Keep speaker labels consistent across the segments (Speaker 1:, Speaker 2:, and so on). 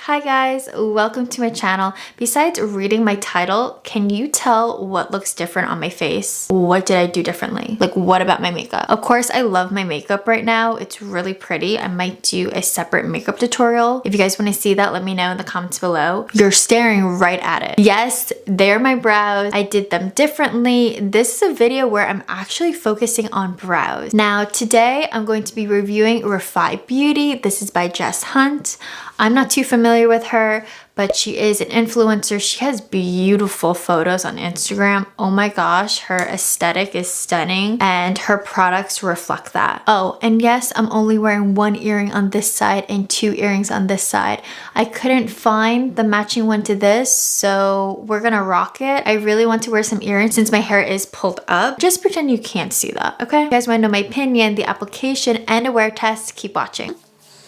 Speaker 1: Hi guys, welcome to my channel. Besides reading my title, can you tell what looks different on my face? What did I do differently? Like, what about my makeup? Of course, I love my makeup right now. It's really pretty. I might do a separate makeup tutorial. If you guys want to see that, let me know in the comments below. You're staring right at it. Yes, they're my brows. I did them differently. This is a video where I'm actually focusing on brows. Now, today I'm going to be reviewing Refy Beauty. This is by Jess Hunt. I'm not too familiar with her, but she is an influencer. She has beautiful photos on Instagram. Oh my gosh, her aesthetic is stunning and her products reflect that. Oh, and yes, I'm only wearing one earring on this side and two earrings on this side. I couldn't find the matching one to this, so we're gonna rock it. I really want to wear some earrings since my hair is pulled up. Just pretend you can't see that, okay? If you guys wanna know my opinion, the application, and a wear test, keep watching.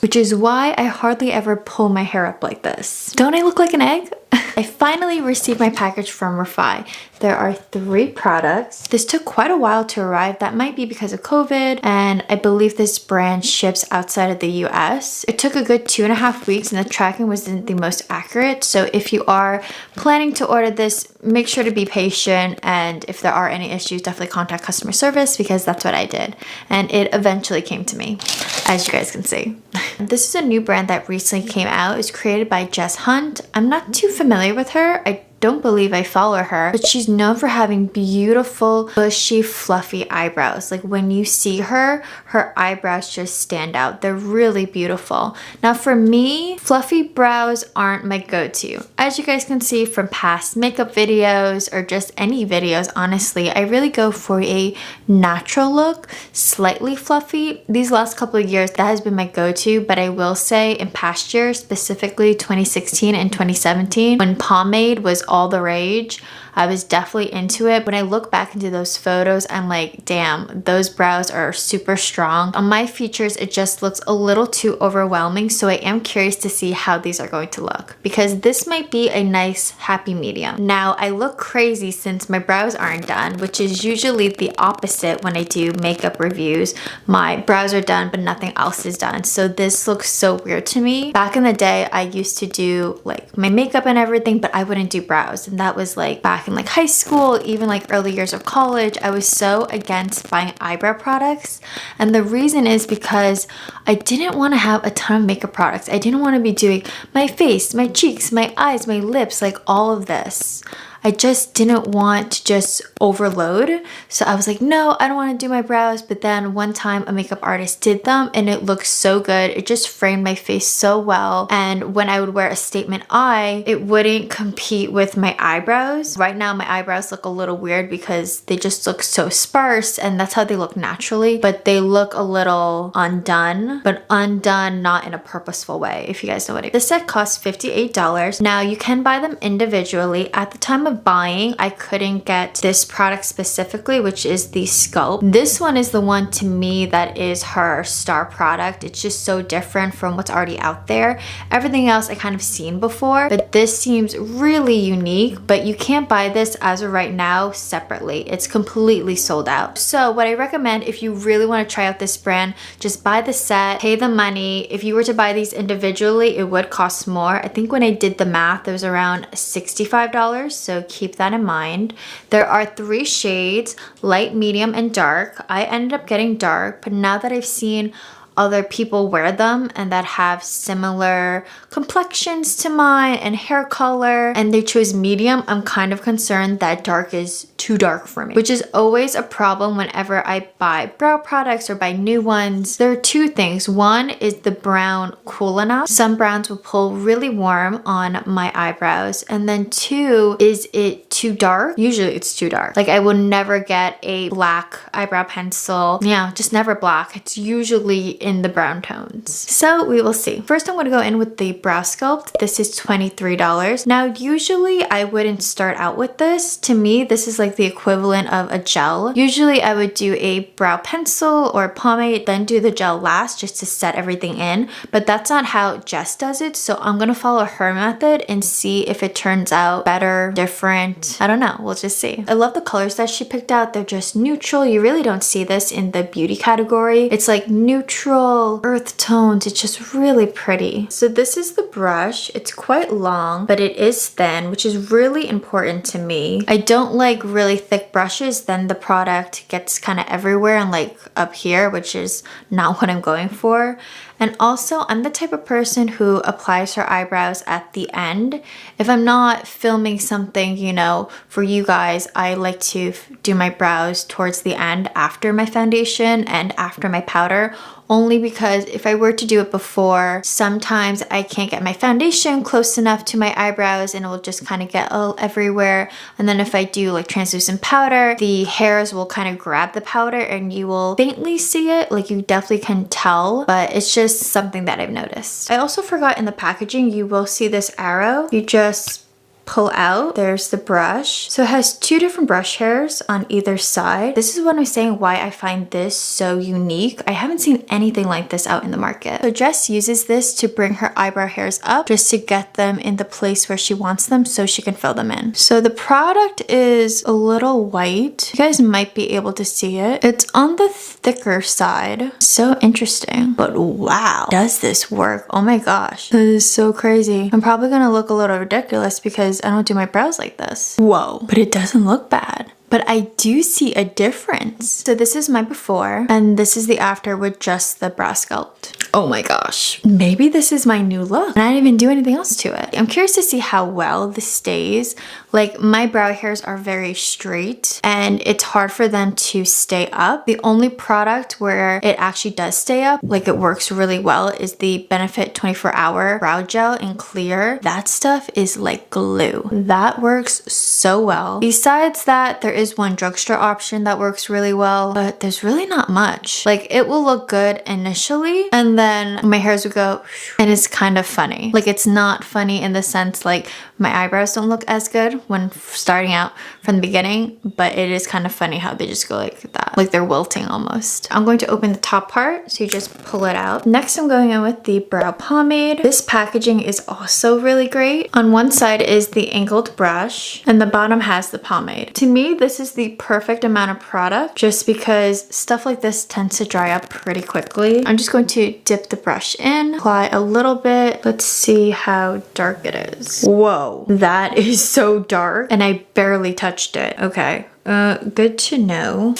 Speaker 1: Which is why I hardly ever pull my hair up like this. Don't I look like an egg? I finally received my package from Refy. There are 3 products. This took quite a while to arrive. That might be because of COVID, and I believe this brand ships outside of the US. It took a good 2.5 weeks and the tracking wasn't the most accurate. So if you are planning to order this, make sure to be patient, and if there are any issues, definitely contact customer service because that's what I did. And it eventually came to me, as you guys can see. This is a new brand that recently came out. It's created by Jess Hunt. I'm not too familiar with her. I don't believe I follow her, but she's known for having beautiful, bushy, fluffy eyebrows. Like when you see her, her eyebrows just stand out. They're really beautiful. Now for me, fluffy brows aren't my go-to. As you guys can see from past makeup videos or just any videos, honestly, I really go for a natural look, slightly fluffy. These last couple of years, that has been my go-to, but I will say in past years, specifically 2016 and 2017, when Pomade was all the rage, I was definitely into it. When I look back into those photos, I'm like, damn, those brows are super strong. On my features, it just looks a little too overwhelming, so I am curious to see how these are going to look because this might be a nice happy medium. Now, I look crazy since my brows aren't done, which is usually the opposite when I do makeup reviews. My brows are done, but nothing else is done. So this looks so weird to me. Back in the day, I used to do like my makeup and everything, but I wouldn't do brows. And that was like back in like high school, even like early years of college. I was so against buying eyebrow products, and the reason is because I didn't want to have a ton of makeup products. I didn't want to be doing my face, my cheeks, my eyes, my lips, like all of this. I just didn't want to just overload. So I was like, no, I don't want to do my brows. But then one time a makeup artist did them and it looked so good. It just framed my face so well. And when I would wear a statement eye, it wouldn't compete with my eyebrows. Right now, my eyebrows look a little weird because they just look so sparse and that's how they look naturally. But they look a little undone, but undone not in a purposeful way, if you guys know what I mean. This set costs $58. Now you can buy them individually. At the time of buying, I couldn't get this product specifically, which is the Sculpt. This one is the one to me that is her star product. It's just so different from what's already out there. Everything else I kind of seen before, but this seems really unique, but you can't buy this as of right now separately. It's completely sold out. So what I recommend if you really want to try out this brand, just buy the set, pay the money. If you were to buy these individually, it would cost more. I think when I did the math, it was around $65. So keep that in mind. There are 3 shades, light, medium, and dark. I ended up getting dark, but now that I've seen other people wear them and that have similar complexions to mine and hair color, and they chose medium, I'm kind of concerned that dark is too dark for me, which is always a problem whenever I buy brow products or buy new ones. There are 2 things. One is the brown cool enough. Some browns will pull really warm on my eyebrows. And then 2, is it too dark? Usually it's too dark. Like I will never get a black eyebrow pencil. Yeah, just never black. It's usually in the brown tones. So we will see. First, I'm going to go in with the brow sculpt. This is $23. Now, usually I wouldn't start out with this. To me, this is like the equivalent of a gel. Usually I would do a brow pencil or pomade, then do the gel last just to set everything in. But that's not how Jess does it. So I'm going to follow her method and see if it turns out better, different. I don't know. We'll just see. I love the colors that she picked out. They're just neutral. You really don't see this in the beauty category. It's like neutral neutral earth tones. It's just really pretty. So this is the brush. It's quite long, but it is thin, which is really important to me. I don't like really thick brushes, then the product gets kind of everywhere and like up here, which is not what I'm going for. And also, I'm the type of person who applies her eyebrows at the end. If I'm not filming something, you know, for you guys, I like to do my brows towards the end after my foundation and after my powder. Only because if I were to do it before, sometimes I can't get my foundation close enough to my eyebrows and it will just kind of get all everywhere. And then if I do like translucent powder, the hairs will kind of grab the powder and you will faintly see it. Like you definitely can tell, but it's just something that I've noticed. I also forgot in the packaging, you will see this arrow. You just pull out. There's the brush. So it has two different brush hairs on either side. This is what I'm saying why I find this so unique. I haven't seen anything like this out in the market. So Jess uses this to bring her eyebrow hairs up just to get them in the place where she wants them so she can fill them in. So the product is a little white. You guys might be able to see it. It's on the thicker side. So interesting. But wow, does this work? Oh my gosh. This is so crazy. I'm probably gonna look a little ridiculous because I don't do my brows like this. Whoa, but it doesn't look bad. But I do see a difference. So this is my before and this is the after with just the brow sculpt. Oh my gosh. Maybe this is my new look and I didn't even do anything else to it. I'm curious to see how well this stays. Like my brow hairs are very straight and it's hard for them to stay up. The only product where it actually does stay up, like it works really well, is the Benefit 24-Hour Brow Gel in clear. That stuff is like glue. That works so well. Besides that, there is one drugstore option that works really well, but there's really not much. Like it will look good initially and then my hairs would go and it's kind of funny. Like it's not funny in the sense like my eyebrows don't look as good when starting out from the beginning, but it is kind of funny how they just go like that. Like they're wilting almost. I'm going to open the top part, so you just pull it out. Next, I'm going in with the brow pomade. This packaging is also really great. On one side is the angled brush and the bottom has the pomade. To me, this is the perfect amount of product just because stuff like this tends to dry up pretty quickly. I'm just going to dip the brush in, apply a little bit. Let's see how dark it is. Whoa, that is so dark and I barely touched it. Okay, good to know.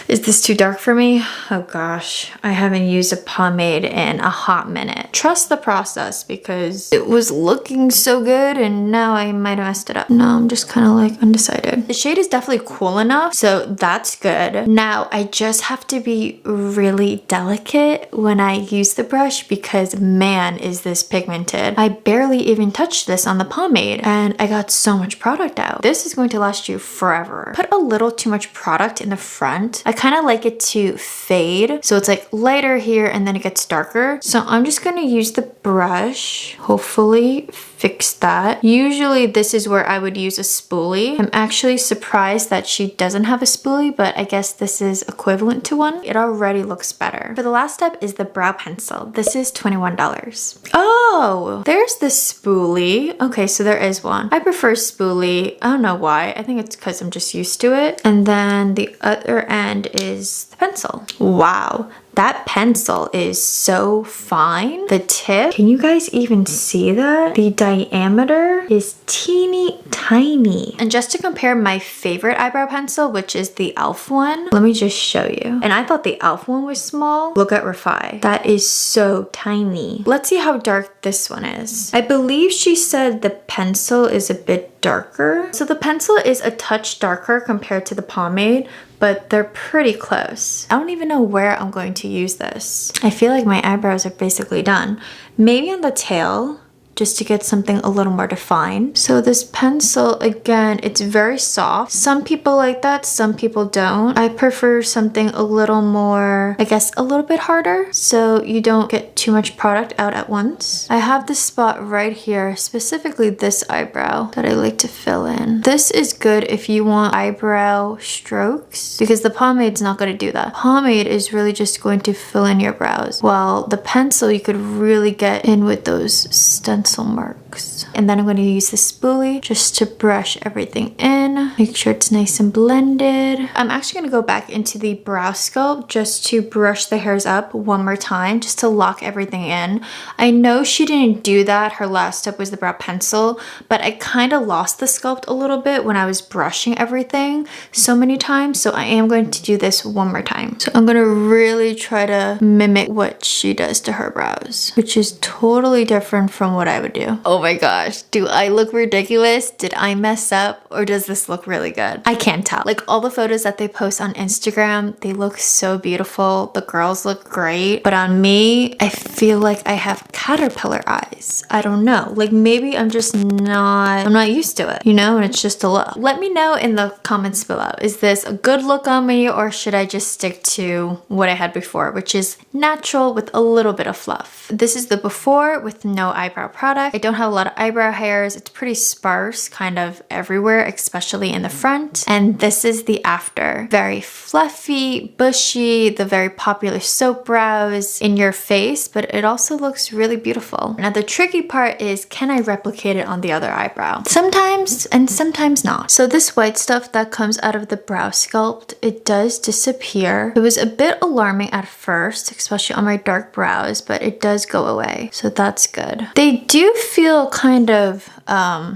Speaker 1: Is this too dark for me? Oh gosh, I haven't used a pomade in a hot minute. Trust the process because it was looking so good and now I might have messed it up. No, I'm just kind of like undecided. The shade is definitely cool enough, so that's good. Now I just have to be really delicate when I use the brush because man, is this pigmented. I barely even touched this on the pomade and I got so much product out. This is going to last you forever. Put a little too much product in the front. I kind of like it to fade, so it's like lighter here and then it gets darker. So I'm just gonna use the brush, hopefully fix that. Usually this is where I would use a spoolie. I'm actually surprised that she doesn't have a spoolie, but I guess this is equivalent to one. It already looks better. For the last step is the brow pencil. This is $21. Oh, there's the spoolie. Okay, so there is one. I prefer spoolie. I don't know why. I think it's because I'm just used to it. And then the other end is the pencil. Wow. That pencil is so fine. The tip, can you guys even see that? The diameter is teeny tiny. And just to compare my favorite eyebrow pencil, which is the e.l.f. one, let me just show you. And I thought the e.l.f. one was small. Look at Refy. That is so tiny. Let's see how dark this one is. I believe she said the pencil is a bit darker. So the pencil is a touch darker compared to the pomade, but they're pretty close. I don't even know where I'm going to use this. I feel like my eyebrows are basically done. Maybe on the tail, just to get something a little more defined. So this pencil, again, it's very soft. Some people like that, some people don't. I prefer something a little more, I guess, a little bit harder, so you don't get too much product out at once. I have this spot right here, specifically this eyebrow, that I like to fill in. This is good if you want eyebrow strokes, because the pomade's not going to do that. Pomade is really just going to fill in your brows, while the pencil you could really get in with those stencils pencil marks. And then I'm going to use the spoolie just to brush everything in. Make sure it's nice and blended. I'm actually going to go back into the brow sculpt just to brush the hairs up one more time, just to lock everything in. I know she didn't do that. Her last step was the brow pencil, but I kind of lost the sculpt a little bit when I was brushing everything so many times. So I am going to do this one more time. So I'm going to really try to mimic what she does to her brows, which is totally different from what I would do. Oh my gosh, do I look ridiculous? Did I mess up, or does this look really good? I can't tell. Like, all the photos that they post on Instagram, they look so beautiful. The girls look great, but on me, I feel like I have caterpillar eyes. I don't know. Like, maybe I'm not used to it, you know, and it's just a look. Let me know in the comments below. Is this a good look on me, or should I just stick to what I had before, which is natural with a little bit of fluff? This is the before with no eyebrow product. I don't have a lot of eyebrow hairs. It's pretty sparse kind of everywhere, especially in the front. And this is the after. Very fluffy, bushy, the very popular soap brows in your face, but it also looks really beautiful. Now the tricky part is, can I replicate it on the other eyebrow? Sometimes, and sometimes not. So this white stuff that comes out of the brow sculpt, it does disappear. It was a bit alarming at first, especially on my dark brows, but it does go away. So that's good. They do feel kind of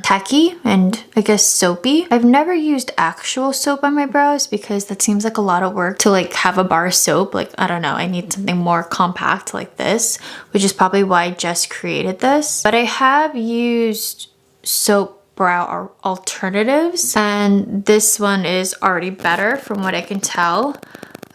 Speaker 1: tacky and I guess soapy. I've never used actual soap on my brows because that seems like a lot of work to like have a bar of soap. Like, I don't know, I need something more compact like this, which is probably why Jess created this. But I have used soap brow alternatives, and this one is already better from what I can tell.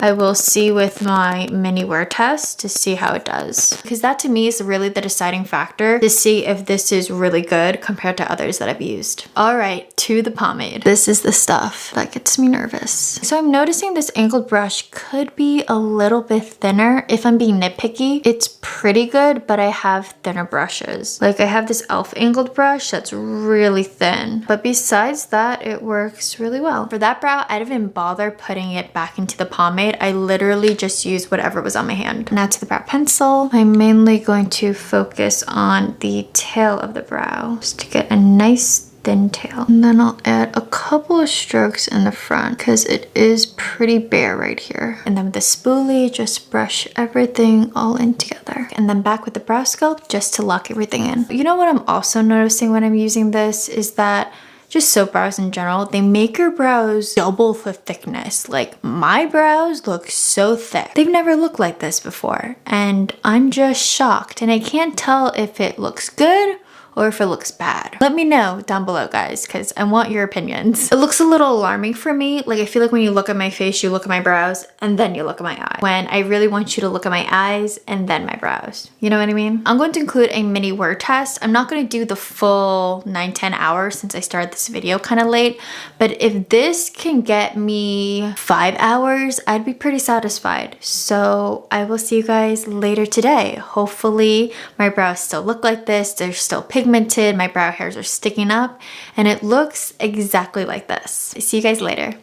Speaker 1: I will see with my mini wear test to see how it does, because that to me is really the deciding factor to see if this is really good compared to others that I've used. All right, to the pomade. This is the stuff that gets me nervous. So I'm noticing this angled brush could be a little bit thinner. If I'm being nitpicky, it's pretty good, but I have thinner brushes. Like, I have this e.l.f. angled brush that's really thin, but besides that, it works really well. For that brow, I didn't even bother putting it back into the pomade. I literally just used whatever was on my hand. Now to the brow pencil. I'm mainly going to focus on the tail of the brow just to get a nice thin tail. And then I'll add a couple of strokes in the front because it is pretty bare right here. And then with the spoolie, just brush everything all in together. And then back with the brow sculpt just to lock everything in. You know what I'm also noticing when I'm using this is that just soap brows in general, they make your brows double the thickness. Like, my brows look so thick. They've never looked like this before, and I'm just shocked, and I can't tell if it looks good or if it looks bad. Let me know down below, guys, because I want your opinions. It looks a little alarming for me. Like, I feel like when you look at my face, you look at my brows, and then you look at my eye. When I really want you to look at my eyes and then my brows. You know what I mean? I'm going to include a mini wear test. I'm not going to do the full 9-10 hours since I started this video kind of late, but if this can get me 5 hours, I'd be pretty satisfied. So I will see you guys later today. Hopefully my brows still look like this. They're still pigmented. My brow hairs are sticking up, and it looks exactly like this. See you guys later.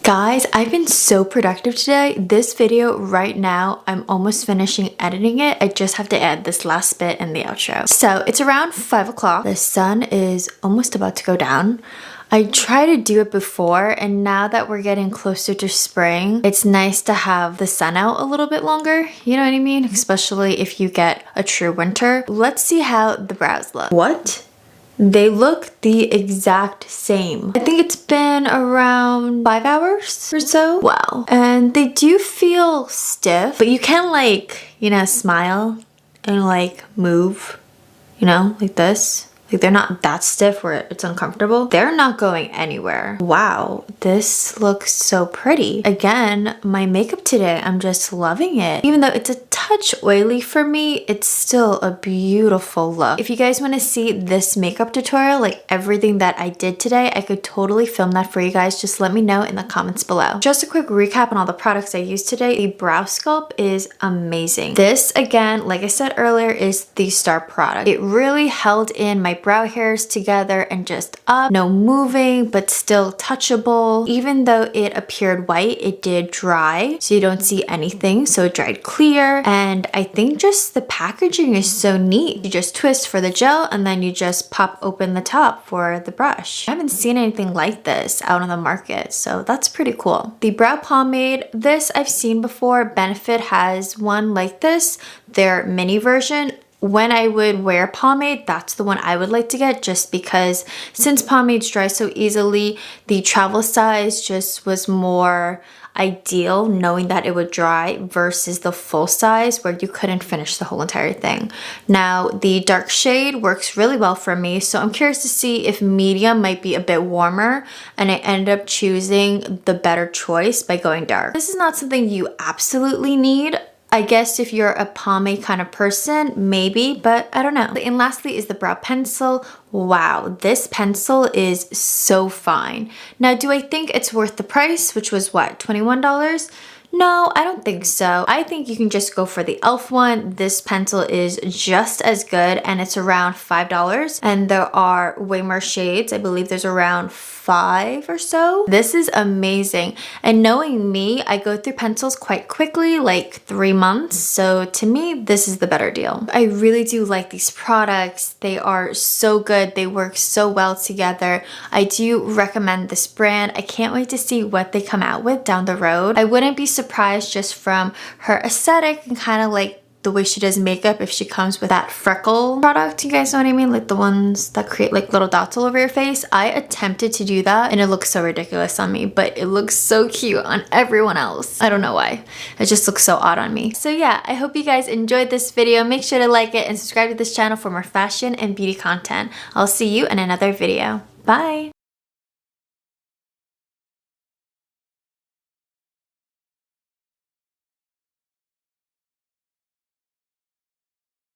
Speaker 1: Guys, I've been so productive today. This video right now, I'm almost finishing editing it. I just have to add this last bit in the outro. So it's around 5 o'clock. The sun is almost about to go down. I try to do it before, and now that we're getting closer to spring, it's nice to have the sun out a little bit longer, you know what I mean? Especially if you get a true winter. Let's see how the brows look. What? They look the exact same. I think it's been around 5 hours or so. Wow. And they do feel stiff, but you can, like, you know, smile and like move, you know, like this. Like, they're not that stiff where it's uncomfortable. They're not going anywhere. Wow, this looks so pretty. Again, my makeup today, I'm just loving it. Even though it's a touch oily for me, it's still a beautiful look. If you guys want to see this makeup tutorial, like everything that I did today, I could totally film that for you guys. Just let me know in the comments below. Just a quick recap on all the products I used today. The brow sculpt is amazing. This, again, like I said earlier, is the star product. It really held in my brow hairs together and just up. No moving, but still touchable. Even though it appeared white, it did dry, so you don't see anything. So it dried clear, and I think just the packaging is so neat. You just twist for the gel, and then you just pop open the top for the brush. I haven't seen anything like this out on the market, so that's pretty cool. The brow pomade, this I've seen before. Benefit has one like this, their mini version. When I would wear pomade, that's the one I would like to get, just because since pomades dry so easily, the travel size just was more ideal, knowing that it would dry, versus the full size where you couldn't finish the whole entire thing. Now, the dark shade works really well for me, so I'm curious to see if medium might be a bit warmer, and I ended up choosing the better choice by going dark. This is not something you absolutely need. I guess if you're a pomade kind of person, maybe, but I don't know. And lastly is the brow pencil. Wow, this pencil is so fine. Now, do I think it's worth the price, which was what, $21? No, I don't think so. I think you can just go for the e.l.f. one. This pencil is just as good, and it's around $5, and there are way more shades. I believe there's around 5 or so. This is amazing, and knowing me, I go through pencils quite quickly, like 3 months, so to me, this is the better deal. I really do like these products. They are so good. They work so well together. I do recommend this brand. I can't wait to see what they come out with down the road. I wouldn't be surprised just from her aesthetic and kind of like the way she does makeup if she comes with that freckle product. You guys know what I mean? Like the ones that create like little dots all over your face. I attempted to do that and it looks so ridiculous on me, but it looks so cute on everyone else. I don't know why. It just looks so odd on me. So yeah, I hope you guys enjoyed this video. Make sure to like it and subscribe to this channel for more fashion and beauty content. I'll see you in another video. Bye!